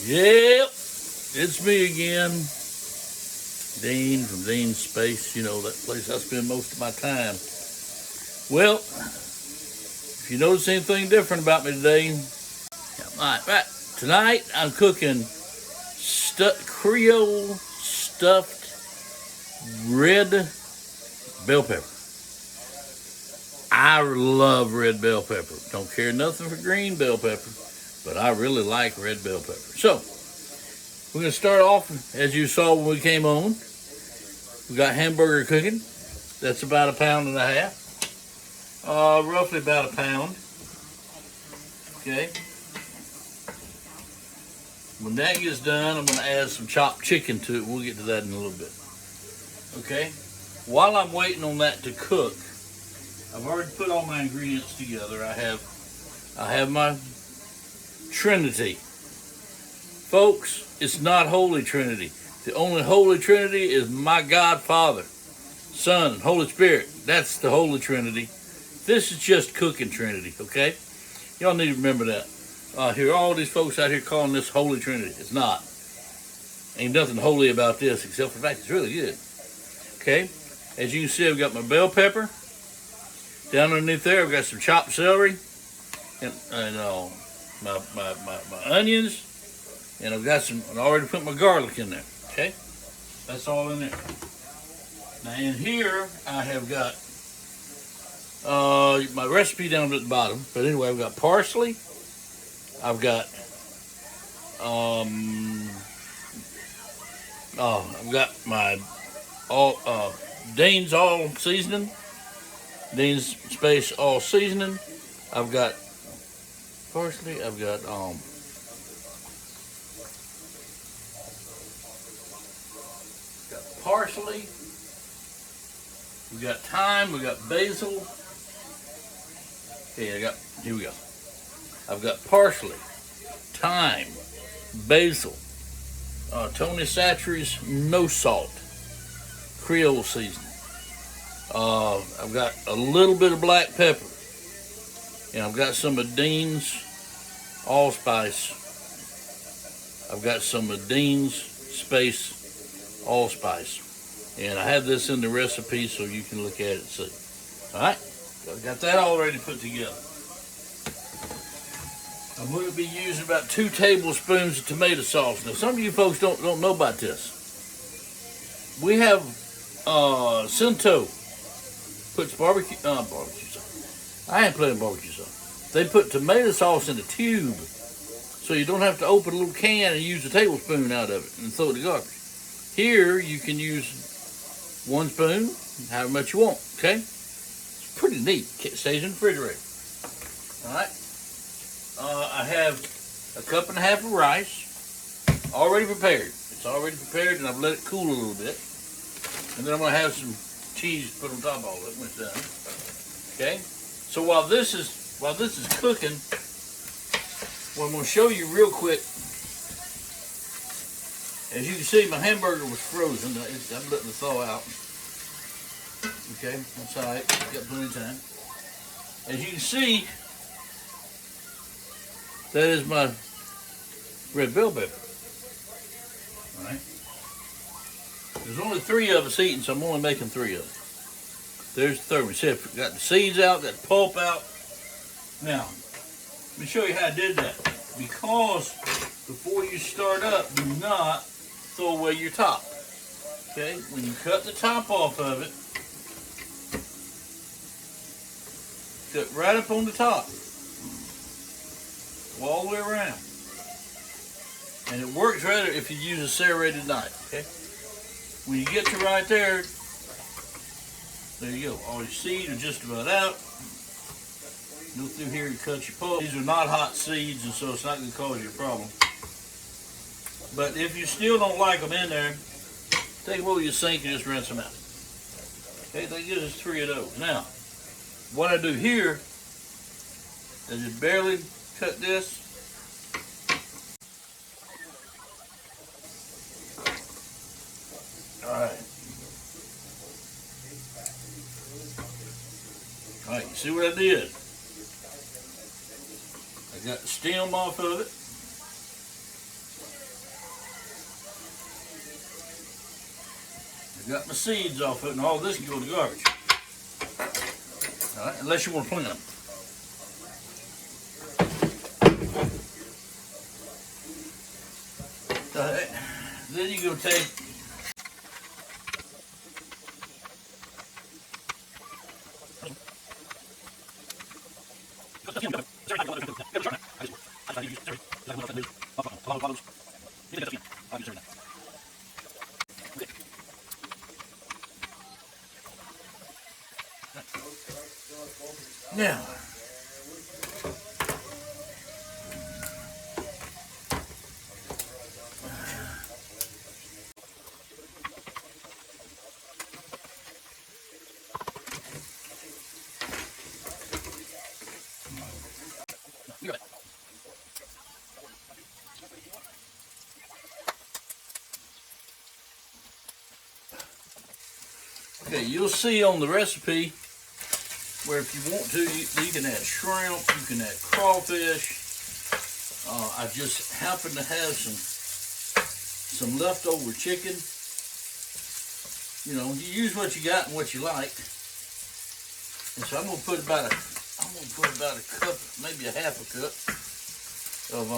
Yep, it's me again. Dean from Dean's Space, you know, that place I spend most of my time. Well, if you notice anything different about me today, right. Tonight I'm cooking Creole stuffed red bell pepper. I love red bell pepper. Don't care nothing for green bell pepper, but I really like red bell pepper. So, we're going to start off, as you saw when we came on. We got hamburger cooking. That's about 1.5 pounds. Roughly about a pound. Okay. When that gets done, I'm going to add some chopped chicken to it. We'll get to that in a little bit. Okay. While I'm waiting on that to cook, I've already put all my ingredients together. I have my Trinity. Folks, it's not Holy Trinity. The only Holy Trinity is my God, Father, Son, and Holy Spirit. That's the Holy Trinity. This is just cooking Trinity, okay? Y'all need to remember that. I hear all these folks out here calling this Holy Trinity. It's not. Ain't nothing holy about this except for the fact it's really good. Okay? As you can see, I've got my bell pepper. Down underneath there, I've got some chopped celery and my onions. And I've got I already put my garlic in there, okay? That's all in there. Now in here, I have got my recipe down at the bottom. But anyway, I've got parsley. I've got, I've got my Dean's all seasoning. Dean's Space all seasoning. I've got parsley. I've got parsley, we got thyme, we got basil. Okay, here we go. I've got parsley, thyme, basil, Tony Chachere's no salt, Creole seasoning. I've got a little bit of black pepper, and I've got some of Dean's allspice. I've got some of Dean's Space allspice, and I have this in the recipe so you can look at it and see. All right, so I've got that already put together. I'm going to be using about 2 tablespoons of tomato sauce. Now, some of you folks don't know about this. We have Cinto puts barbecue sauce. I ain't playing barbecue sauce. They put tomato sauce in a tube, so you don't have to open a little can and use a tablespoon out of it and throw it in the garbage. Here, you can use 1 spoon, however much you want, okay? It's pretty neat. It stays in the refrigerator. All right. I have 1.5 cups of rice, already prepared. It's already prepared, and I've let it cool a little bit. And then I'm going to have some cheese put on top of all of it when it's done. Okay? So while this is cooking, what I'm going to show you real quick. As you can see, my hamburger was frozen. I'm letting it thaw out. Okay, that's all right. Got plenty of time. As you can see, that is my red bell pepper. All right. There's only 3 of us eating, so I'm only making 3 of them. There's the third one. See, I've got the seeds out, got the pulp out. Now, let me show you how I did that. Because before you start up, do not throw away your top. Okay, when you cut the top off of it, cut right up on the top, all the way around. And it works better if you use a serrated knife. Okay, when you get to right there, there you go. All your seeds are just about out. Go through here and cut your pulp. These are not hot seeds, and so it's not going to cause you a problem. But if you still don't like them in there, take them over your sink and just rinse them out. Okay, that gives us 3 of those. Now, what I do here is just barely cut this. All right. All right, see what I did? I got the stem off of it. Got my seeds off it, and all this can go to garbage. All right, unless you want to plant them. All right, then you go take. Now, okay, you'll see on the recipe where if you want to, you can add shrimp, you can add crawfish. I just happen to have some leftover chicken. You know, you use what you got and what you like. And so I'm gonna put about a cup, maybe a half a cup of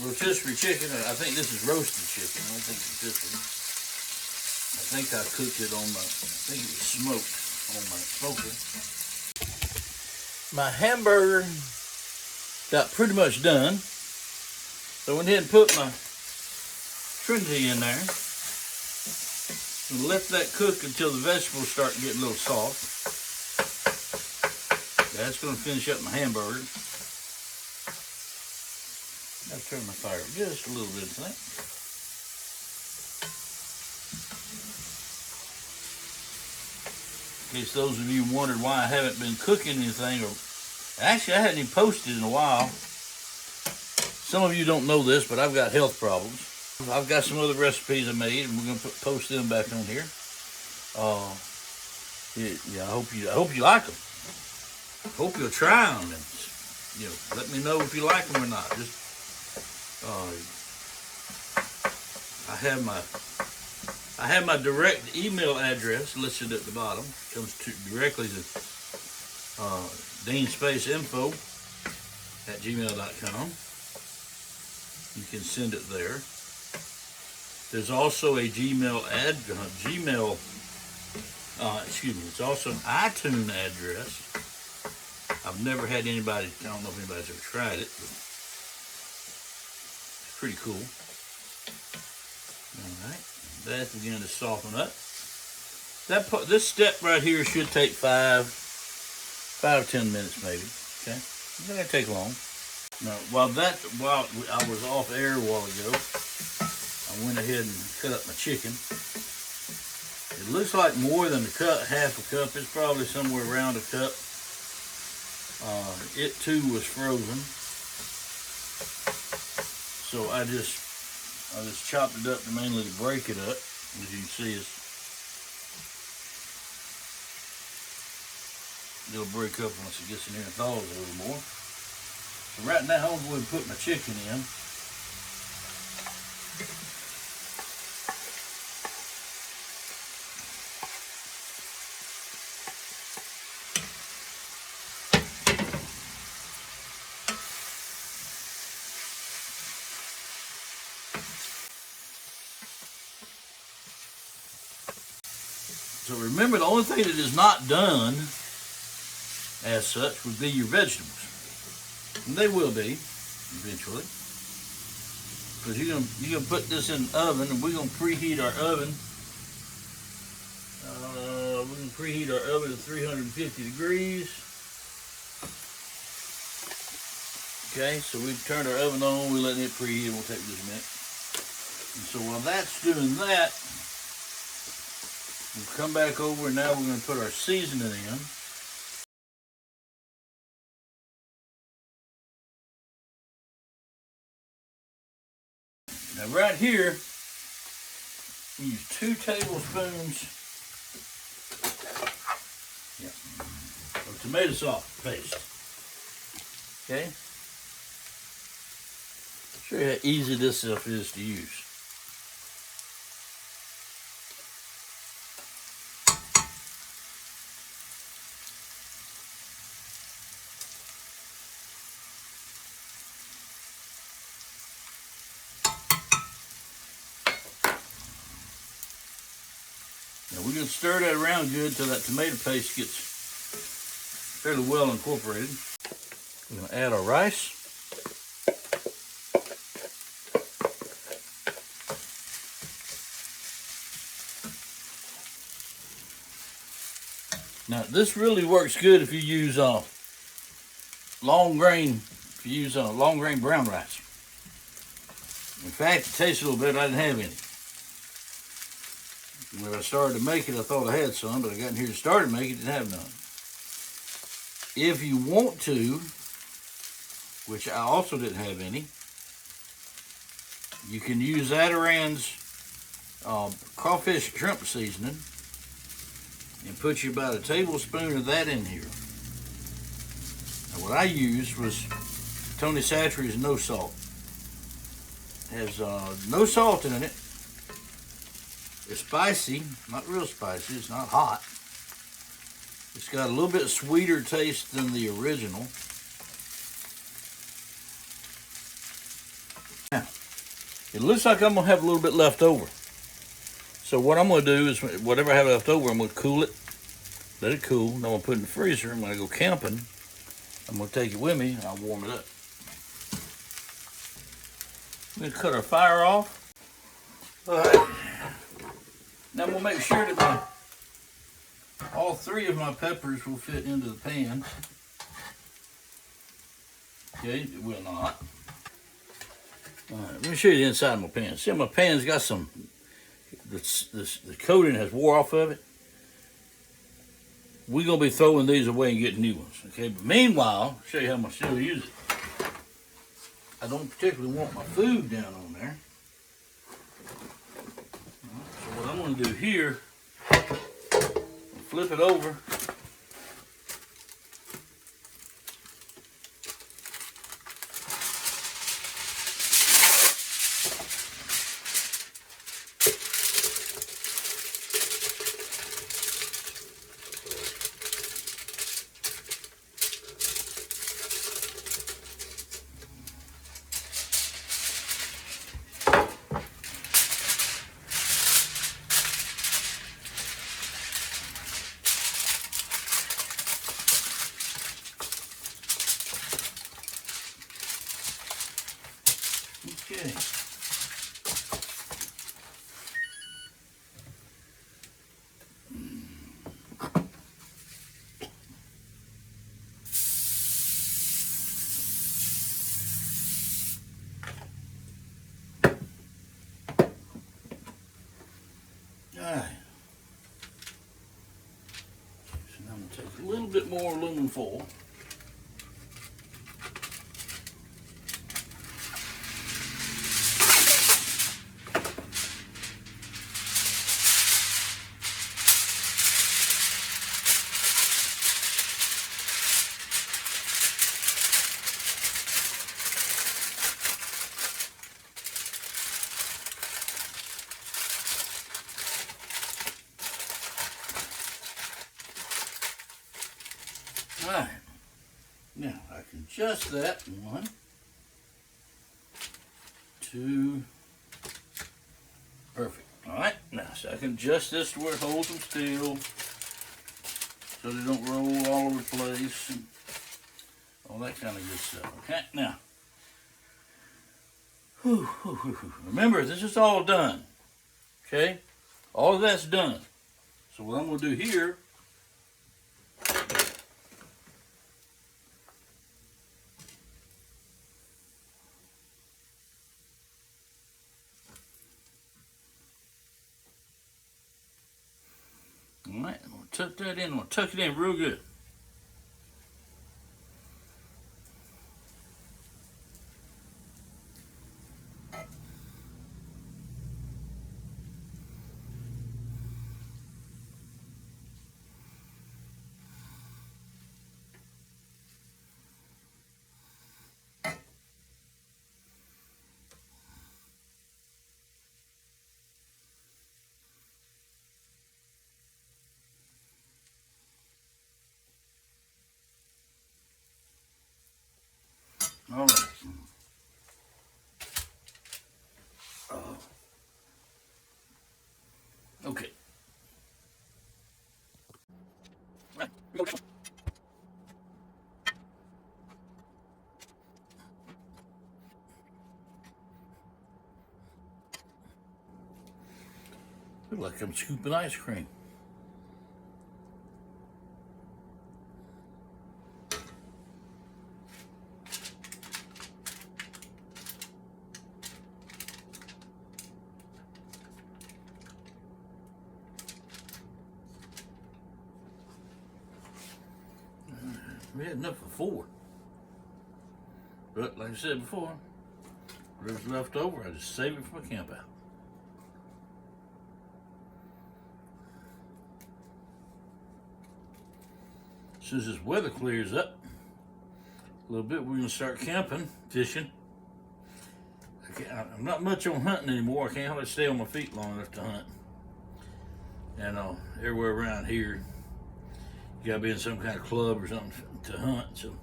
rotisserie chicken. I think this is roasted chicken. I don't think it's rotisserie. I think I cooked it on I think it was smoked on my smoker. My hamburger got pretty much done. So I went ahead and put my Trinity in there. And let that cook until the vegetables start getting a little soft. That's going to finish up my hamburger. I'll turn my fire just a little bit, I think. In case those of you wondered why I haven't been cooking anything, or actually I hadn't even posted in a while. Some of you don't know this, but I've got health problems. I've got some other recipes I made, and we're going to post them back on here. Yeah, I hope you like them. Hope you'll try them, and let me know if you like them or not. Just I have my direct email address listed at the bottom. It comes directly to deanspaceinfo@gmail.com. You can send it there. There's also a it's also an iTunes address. I've never had anybody, I don't know if anybody's ever tried it, but it's pretty cool. All right. That's beginning to soften up. This step right here should take 5 or 10 minutes maybe. Okay, it's not gonna take long. Now, while I was off air a while ago, I went ahead and cut up my chicken. It looks like more than half a cup. It's probably somewhere around a cup. It too was frozen, so I just chopped it up mainly to break it up. As you can see, it'll break up once it gets in here and thaws a little more. So right now, I'm going to put my chicken in. So remember, the only thing that is not done as such would be your vegetables. And they will be eventually. Because you're gonna put this in the oven, and we're gonna preheat our oven. We're gonna preheat our oven to 350 degrees. Okay, so we've turned our oven on, we're letting it preheat, and we'll take just a minute. And so while that's doing that, we'll come back over, and now we're going to put our seasoning in. Now right here, we use 2 tablespoons of tomato sauce paste. Okay? Show you how easy this stuff is to use. Now we're going to stir that around good until that tomato paste gets fairly well incorporated. We're going to add our rice. Now this really works good if you use long grain brown rice. In fact, it tastes a little better. I didn't have any. When I started to make it, I thought I had some, but I got in here and started to make it, didn't have none. If you want to, which I also didn't have any, you can use Zatarain's crawfish shrimp seasoning and put you about a tablespoon of that in here. Now, what I used was Tony Chachere's no salt. It has no salt in it. It's spicy, not real spicy, it's not hot. It's got a little bit sweeter taste than the original. Now, it looks like I'm gonna have a little bit left over. So what I'm gonna do is, whatever I have left over, I'm gonna cool it, let it cool, then I'm gonna put it in the freezer, and when I go camping, I'm gonna take it with me, and I'll warm it up. I'm gonna cut our fire off. All right. Now I'm gonna make sure that all three of my peppers will fit into the pan. Okay, it will not. All right, let me show you the inside of my pan. See, my pan's got some, the coating has wore off of it. We're gonna be throwing these away and getting new ones. Okay, but meanwhile, I'll show you how I'm gonna still use it. I don't particularly want my food down on there. So what I'm going to do here, flip it over. Okay. Alright. So now I'm going to take a little bit more aluminum foil. Alright, now I can adjust that. 1, 2, perfect. Alright, now so I can adjust this to where it holds them still so they don't roll all over the place and all that kind of good stuff. Okay, now, remember this is all done. Okay, all of that's done. So what I'm going to do here, all right, I'm going to tuck that in. I'm going to tuck it in real good. Feel like I'm scooping ice cream. We had enough for 4. But like I said before, whatever's left over, I just save it for my camp out. As soon as this weather clears up a little bit, we're gonna start camping, fishing. I'm not much on hunting anymore. I can't hardly stay on my feet long enough to hunt. And everywhere around here, you gotta be in some kind of club or something to hunt. So,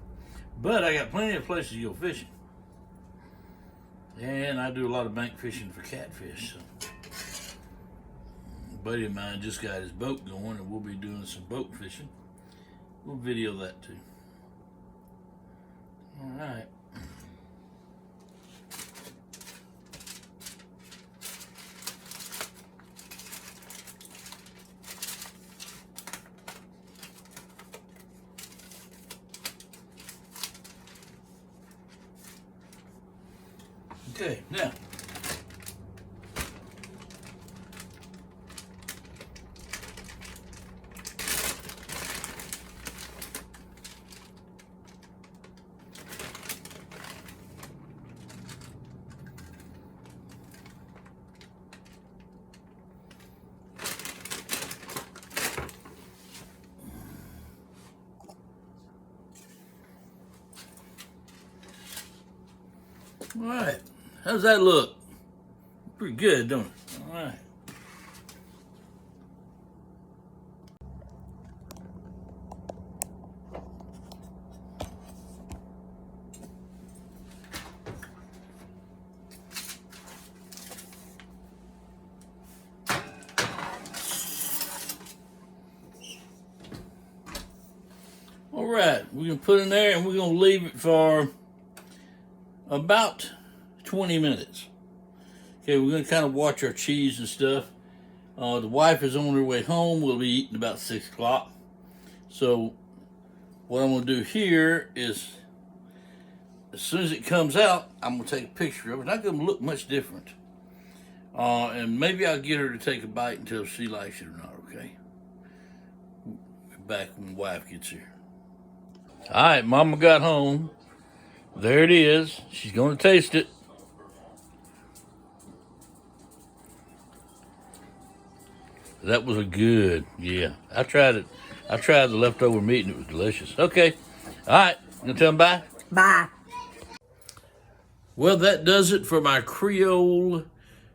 but I got plenty of places to go fishing, and I do a lot of bank fishing for catfish. So, a buddy of mine just got his boat going, and we'll be doing some boat fishing. We'll video that too. All right. Okay, now, all right, how's that look? Pretty good, don't it? All right. All right, we're gonna put it in there and we're gonna leave it for about 20 minutes. Okay, we're gonna kind of watch our cheese and stuff. The wife is on her way home. We'll be eating about 6 o'clock. So what I'm gonna do here is, as soon as it comes out, I'm gonna take a picture of it. It's not gonna look much different. And maybe I'll get her to take a bite until she likes it or not, okay? Back when the wife gets here. All right, Mama got home. There it is. She's gonna taste it. That was a good, yeah. I tried it. I tried the leftover meat and it was delicious. Okay. All right. You gonna tell them bye? Bye. Well, that does it for my Creole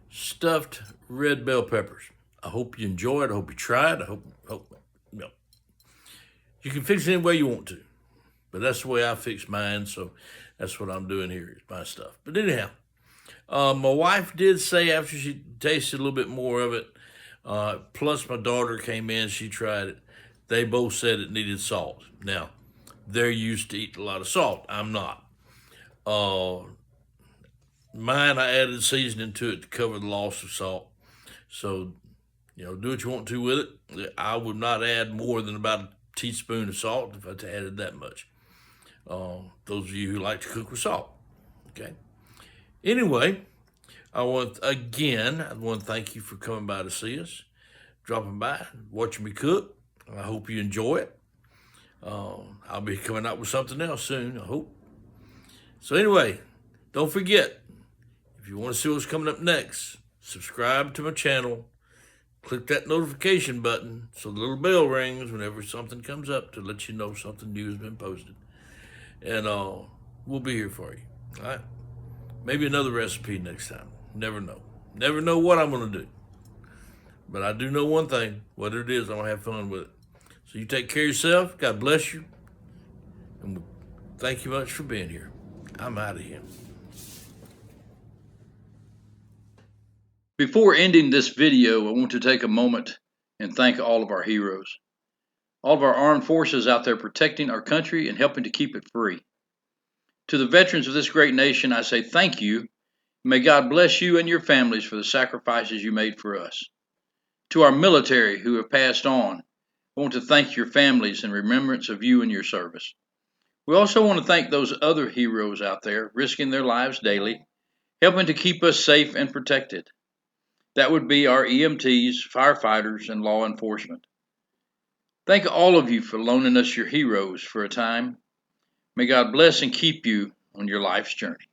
stuffed red bell peppers. I hope you enjoy it. I hope you try it. I hope you know. You can fix it any way you want to, but that's the way I fix mine. So that's what I'm doing here. Is my stuff. But anyhow, my wife did say after she tasted a little bit more of it, plus my daughter came in, she tried it. They both said it needed salt. Now, they're used to eating a lot of salt. I'm not. Mine, I added seasoning to it to cover the loss of salt. So, do what you want to with it. I would not add more than about a teaspoon of salt if I added that much. Those of you who like to cook with salt. Okay. Anyway, I want to thank you for coming by to see us, dropping by, watching me cook. I hope you enjoy it. I'll be coming out with something else soon, I hope. So anyway, don't forget, if you want to see what's coming up next, subscribe to my channel. Click that notification button so the little bell rings whenever something comes up to let you know something new has been posted. And we'll be here for you. All right? Maybe another recipe next time. Never know. Never know what I'm going to do. But I do know one thing. Whatever it is, I'm going to have fun with it. So you take care of yourself. God bless you. And thank you much for being here. I'm out of here. Before ending this video, I want to take a moment and thank all of our heroes. All of our armed forces out there protecting our country and helping to keep it free. To the veterans of this great nation, I say thank you. May God bless you and your families for the sacrifices you made for us. To our military who have passed on, I want to thank your families in remembrance of you and your service. We also want to thank those other heroes out there risking their lives daily, helping to keep us safe and protected. That would be our EMTs, firefighters, and law enforcement. Thank all of you for loaning us your heroes for a time. May God bless and keep you on your life's journey.